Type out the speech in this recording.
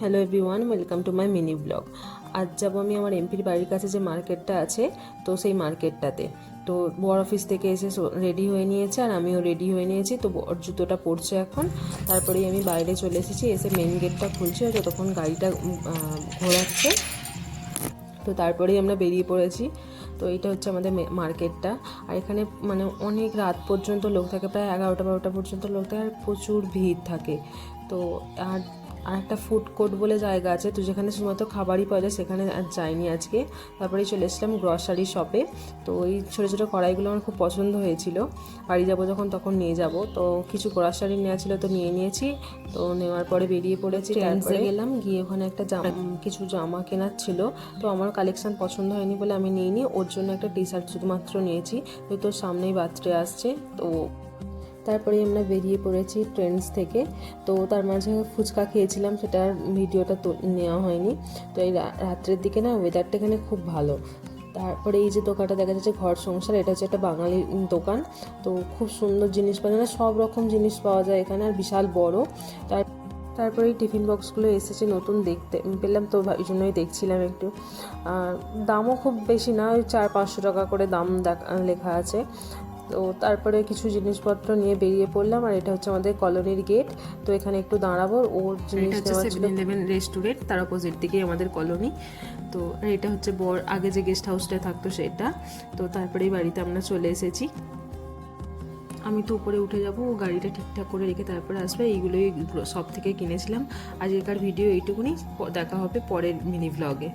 Hello everyone, welcome to my mini blog. আজ যাবো আমি আমার এমপির বাড়ির কাছে যে মার্কেটটা আছে, তো সেই মার্কেটটাতে। তো বর অফিস থেকে এসে রেডি হয়ে নিয়েছে আর আমিও রেডি হয়ে নিয়েছি। তো বর জুতোটা পরছে এখন। তারপরেই আমি বাইরে চলে এসেছি, এসে মেন গেটটা খুলছে, ততক্ষণ গাড়িটা ঘোরাচ্ছে। তো তারপরেই আমরা বেরিয়ে পড়েছি। তো এইটা হচ্ছে আমাদের মার্কেটটা। আর এখানে মানে অনেক রাত পর্যন্ত লোক থাকে, প্রায় 11টা-12টা পর্যন্ত লোক থাকে আর প্রচুর ভিড় থাকে। তো আর একটা ফুড কোর্ট বলে জায়গা আছে, তো যেখানে শুধুমাত্র খাবারই পাওয়া যায়, সেখানে আর যাইনি আজকে। তারপরেই চলে এসেছিলাম গ্রসারি শপে। তো ওই ছোটো ছোটো কড়াইগুলো আমার খুব পছন্দ হয়েছিল, বাড়ি যাবো যখন তখন নিয়ে যাব। তো কিছু গ্রসারি নেওয়া ছিল, তো নিয়ে নিয়েছি। তো নেওয়ার পরে বেরিয়ে পড়েছি, ট্রেন্ডসে গেলাম, গিয়ে ওখানে একটা কিছু জামা কেনার ছিল। তো আমার কালেকশান পছন্দ হয়নি বলে আমি নিইনি, ওর জন্য একটা টি শার্ট শুধুমাত্র নিয়েছি। তো তোর সামনেই বার্থডে আসছে, তো তারপরেই আমরা বেরিয়ে পড়েছি ট্রেন্ডস থেকে। তো তার মাঝে ফুচকা খেয়েছিলাম, সেটার ভিডিওটা তো নেওয়া হয়নি। তো এই রাত্রের দিকে না ওয়েদারটা এখানে খুব ভালো। তারপরে এই যে দোকানটা দেখা যাচ্ছে ঘর সংসার, এটা হচ্ছে একটা বাঙালি দোকান। তো খুব সুন্দর জিনিস পাওয়া যায়, সব রকম জিনিস পাওয়া যায় এখানে, আর বিশাল বড়। তারপরে এই টিফিন বক্সগুলো এসেছে নতুন, দেখতে পেলাম, তো এই জন্যই দেখছিলাম একটু। দামও খুব বেশি না, ওই 400-500 টাকা করে দাম লেখা আছে। তো তারপরে কিছু জিনিসপত্র নিয়ে বেরিয়ে পড়লাম। আর এটা হচ্ছে আমাদের কলোনির গেট। তো এখানে একটু দাঁড়াবো, ওর জিনিস নেওয়া ছিল। 7-11 রেস্টুরেন্ট, তার অপোজিট দিকেই আমাদের কলোনি। তো এটা হচ্ছে বর আগে যে গেস্ট হাউসটা থাকতো সেটা। তো তারপরেই বাড়িতে আমরা চলে এসেছি। আমি তো উপরে উঠে যাবো, গাড়িটা ঠিকঠাক করে রেখে তারপরে আসবে। এইগুলোই সব থেকে কিনেছিলাম। আজকের ভিডিও এইটুকুনি, দেখা হবে পরের মিনি ব্লগে।